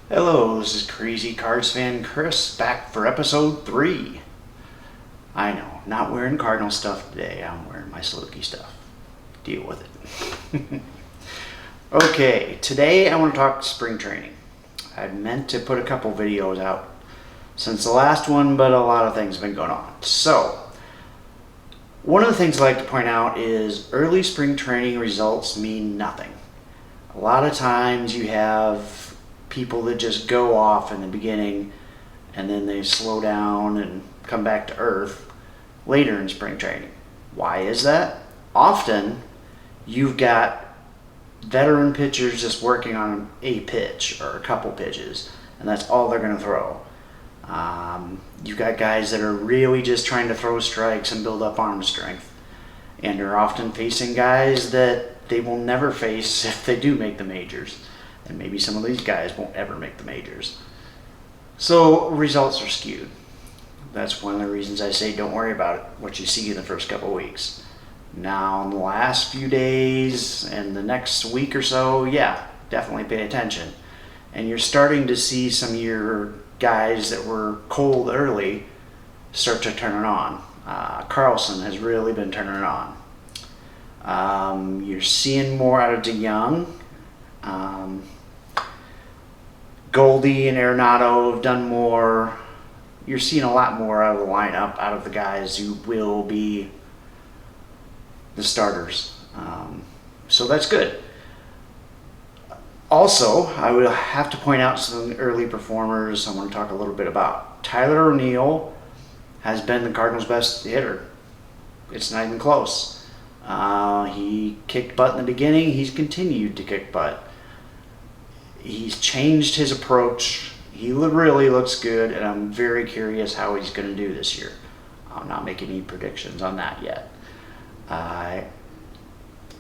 Hello, this is Crazy Cards fan Chris back for episode 3. I know, not wearing Cardinal stuff today. I'm wearing my Slokey stuff. Deal with it. Okay, today I want to talk spring training. I meant to put a couple videos out since the last one, but a lot of things have been going on. So, one of the things I like to point out is early spring training results mean nothing. A lot of times you have people that just go off in the beginning and then they slow down and come back to earth later in spring training. Why is that? Often you've got veteran pitchers just working on a pitch or a couple pitches, and that's all they're going to throw. You've got guys that are really just trying to throw strikes and build up arm strength, and they're often facing guys that they will never face if they do make the majors. And maybe some of these guys won't ever make the majors. So results are skewed. That's one of the reasons I say don't worry about it, what you see in the first couple of weeks. Now in the last few days and the next week or so, yeah, definitely pay attention. And you're starting to see some of your guys that were cold early start to turn it on. Carlson has really been turning it on. You're seeing more out of DeYoung. Goldie and Arenado have done more. You're seeing a lot more out of the lineup, out of the guys who will be the starters. So that's good. Also, I would have to point out some early performers I want to talk a little bit about. Tyler O'Neill has been the Cardinals' best hitter. It's not even close. He kicked butt in the beginning. He's continued to kick butt. He's changed his approach. He really looks good, and I'm very curious how he's going to do this year. I'm not making any predictions on that yet.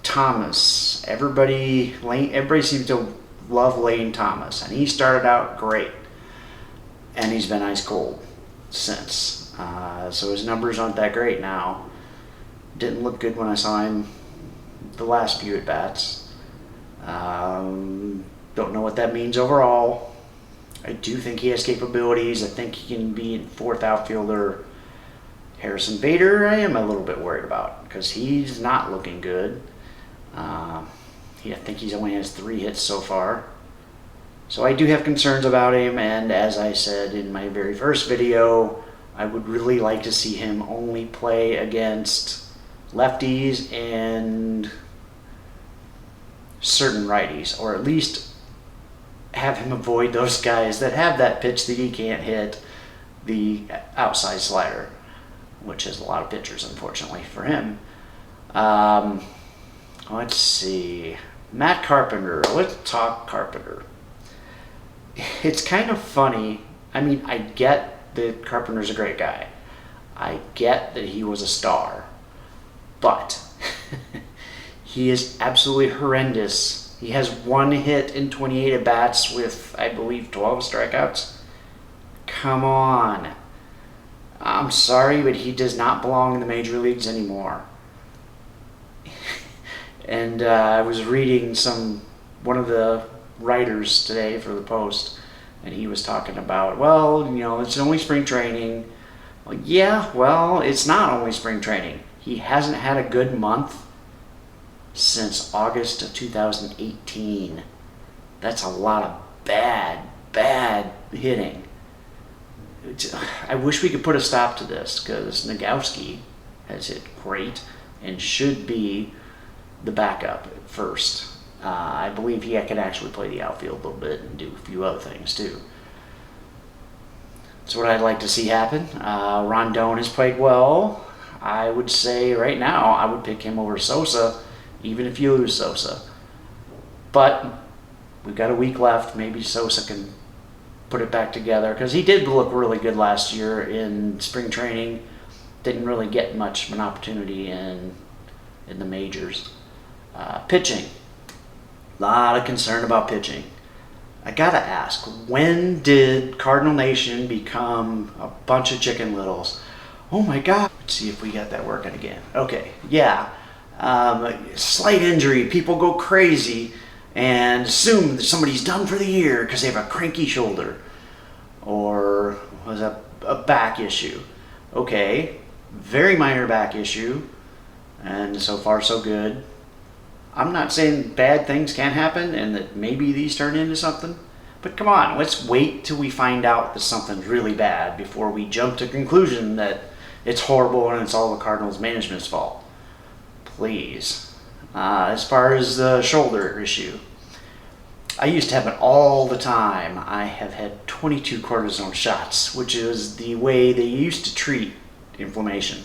Thomas, everybody seems to love Lane Thomas, and he started out great, and he's been ice cold since. So his numbers aren't that great now. Didn't look good when I saw him the last few at bats. Don't know what that means overall. I do think he has capabilities. I think he can be in fourth outfielder. Vader, I am a little bit worried about because he's not looking good. I think he's only has 3 hits so far. So I do have concerns about him, and as I said in my very first video, I would really like to see him only play against lefties and certain righties, or at least have him avoid those guys that have that pitch that he can't hit, the outside slider, which is a lot of pitchers, unfortunately, for him. Let's see. Matt Carpenter. Let's talk Carpenter. It's kind of funny. I mean, I get that Carpenter's a great guy. I get that he was a star. But he is absolutely horrendous. He has 1 hit in 28 at-bats with, I believe, 12 strikeouts. Come on. I'm sorry, but he does not belong in the major leagues anymore. And I was reading one of the writers today for the Post, and he was talking about, it's only spring training. Well, yeah, it's not only spring training. He hasn't had a good month since August of 2018. That's a lot of bad hitting. I wish we could put a stop to this because Nagowski has hit great and should be the backup at first. I believe he can actually play the outfield a little bit and do a few other things too. That's what I'd like to see happen. Rondon has played well. I would say right now I would pick him over Sosa, even if you lose Sosa. But we've got a week left. Maybe Sosa can put it back together because he did look really good last year in spring training. Didn't really get much of an opportunity in the majors. Pitching. A lot of concern about pitching. I gotta ask, when did Cardinal Nation become a bunch of Chicken Littles? Oh my God. Let's see if we got that working again. Okay, yeah. Slight injury, people go crazy. and assume that somebody's done for the year because they have a cranky shoulder or was a back issue. Okay, very minor back issue, and so far so good. I'm not saying bad things can't happen and that maybe these turn into something, but come on, let's wait till we find out that something's really bad before we jump to conclusion that it's horrible and it's all the Cardinals management's fault. Please. As far as the shoulder issue, I used to have it all the time. I have had 22 cortisone shots, which is the way they used to treat inflammation,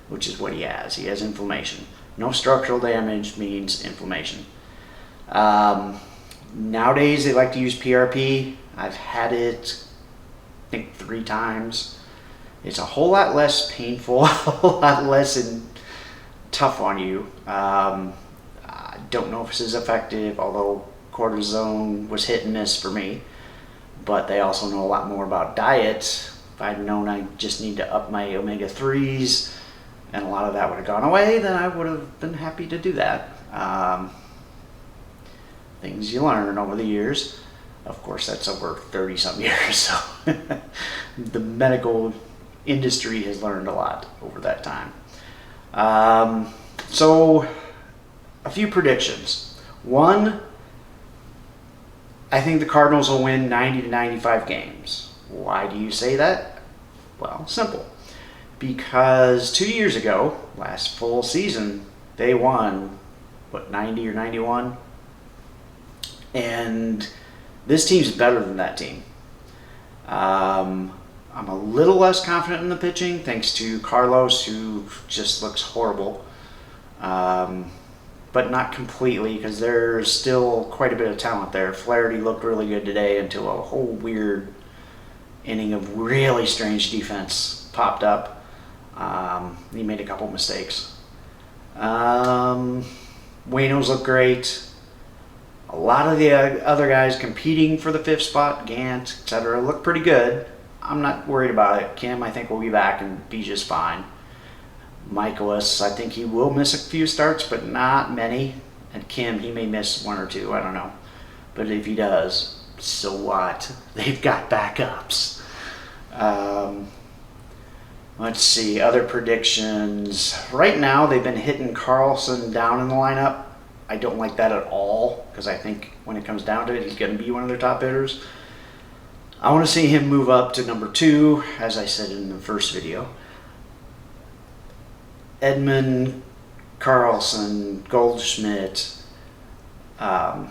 which is what he has. He has inflammation. No structural damage means inflammation. Nowadays, they like to use PRP. I've had it, I think, 3 times. It's a whole lot less painful, a whole lot less tough on you. I don't know if this is effective, although cortisone was hit and miss for me. But they also know a lot more about diet. If I'd known I just need to up my omega-3s, and a lot of that would have gone away, then I would have been happy to do that. Things you learn over the years. Of course, that's over 30-some years, so the medical industry has learned a lot over that time. So, a few predictions. One, I think the Cardinals will win 90 to 95 games. Why do you say that? Well, simple. Because 2 years ago, last full season, they won, 90 or 91? And this team's better than that team. I'm a little less confident in the pitching, thanks to Carlos, who just looks horrible. But not completely, because there's still quite a bit of talent there. Flaherty looked really good today until a whole weird inning of really strange defense popped up. He made a couple mistakes. Wayno's looked great. A lot of the other guys competing for the 5th spot, Gant, etc., look pretty good. I'm not worried about it. Kim, I think, will be back and be just fine. Michaelis, I think he will miss a few starts, but not many. And Kim, he may miss 1 or 2, I don't know. But if he does, so what? They've got backups. Let's see, other predictions. Right now, they've been hitting Carlson down in the lineup. I don't like that at all, because I think when it comes down to it, he's going to be one of their top hitters. I want to see him move up to number 2, as I said in the first video. Edmund, Carlson, Goldschmidt. I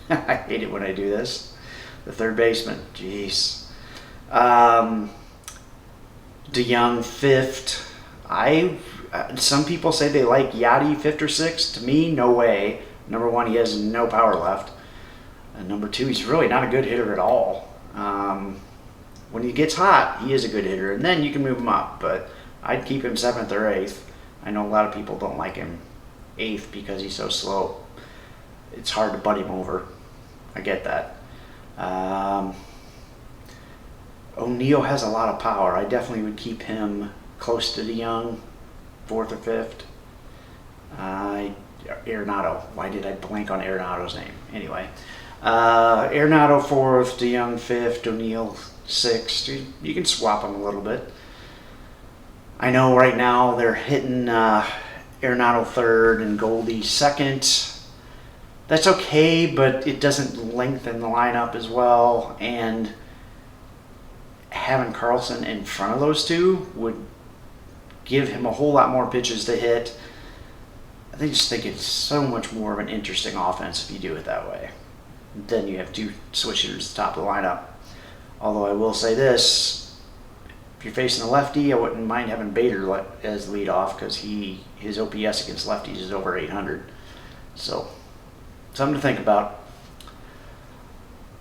hate it when I do this. The third baseman, jeez. DeYoung 5th. Some people say they like Yachty 5th or 6th. To me, no way. Number 1, he has no power left. And number 2, he's really not a good hitter at all. When he gets hot, he is a good hitter, and then you can move him up. But I'd keep him 7th or 8th. I know a lot of people don't like him 8th because he's so slow. It's hard to butt him over. I get that. O'Neill has a lot of power. I definitely would keep him close to DeYoung, 4th or 5th. Arenado. Why did I blank on Arenado's name? Anyway. Arenado 4th, DeYoung 5th, O'Neill 6th. You can swap them a little bit. I know right now they're hitting Arenado 3rd and Goldie 2nd. That's okay, but it doesn't lengthen the lineup as well. And having Carlson in front of those two would give him a whole lot more pitches to hit. I just think it's so much more of an interesting offense if you do it that way. Then you have 2 switch hitters at the top of the lineup. Although I will say this, if you're facing a lefty, I wouldn't mind having Vader as leadoff, because his OPS against lefties is over 800. So, something to think about.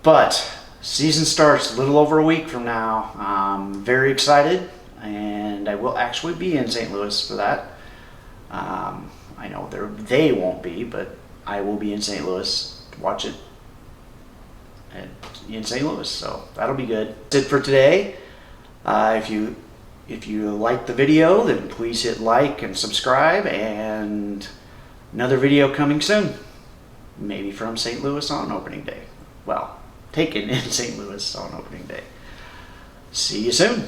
But season starts a little over a week from now. I'm very excited, and I will actually be in St. Louis for that. I know they won't be, but I will be in St. Louis to watch it in St. Louis, so that'll be good. That's it for today. If you like the video, then please hit like and subscribe, and another video coming soon. maybe from St. Louis on opening day. Well, taken in St. Louis on opening day. See you soon.